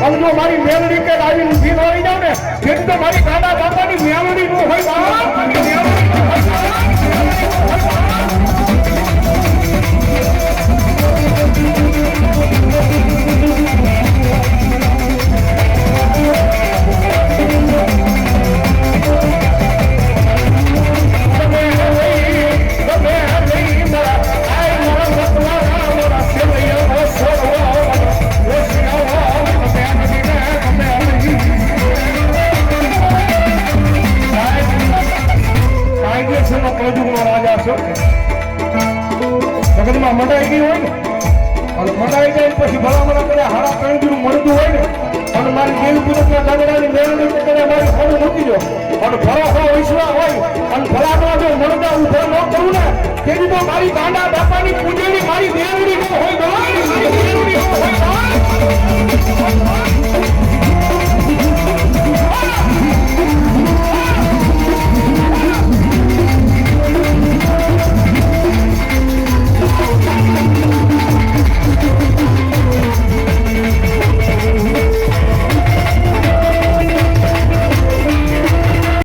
સમજો મારી મેલડી કે આવી ઊભી ન રહી જાવ ને જેથી તો મારી ગાડા બાપાની મેલડી નું હોય બાપ જગતમાં મંડાઈ ગઈ હોય ને અને મંડાઈ જાય પછી ભલામણા કરે હારા કણજીનું મળતું હોય ને અને મારી દેવપુરતના ગામડાની મેળવણી કરે મારી ફોન મૂકી દો અને ભરોસો વિશ્વાસ હોય અને ભલામણા જો મળતા ઉભો ન કરું ને તેથી તો મારી ગાંડા બાપાની પૂજેલી મારી